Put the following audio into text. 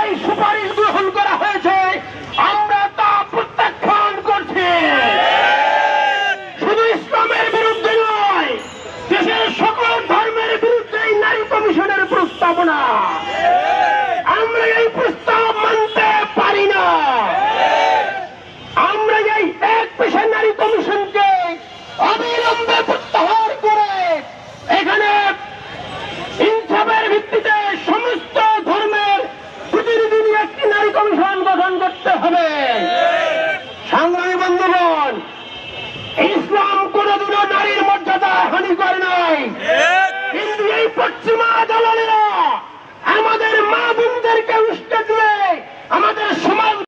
যেই সুপারিশ গ্রহণ করা হয়েছে আমরা তা প্রত্যাখ্যান করছি। শুধু ইসলামের বিরুদ্ধে নয়, দেশের সকল ধর্মের বিরুদ্ধে এই নারী কমিশনের প্রস্তাবনা, আমরা এই প্রস্তাব মানতে পারি না। আমরা এই এক পেশা নারী কমিশনকে অবিলম্বে প্রত্যাহার করে এখানে ইনসাফের ভিত্তিতে সমস্ত ধর্মের প্রতিনিধি নিয়ে একটি নারী কমিশন গঠন করতে হবে। সংগ্রামী বন্ধুগণ, ইসলাম কোনদিনও নারীর মর্যাদা হানি করে নাই, কিন্তু এই পশ্চিমা দলেরা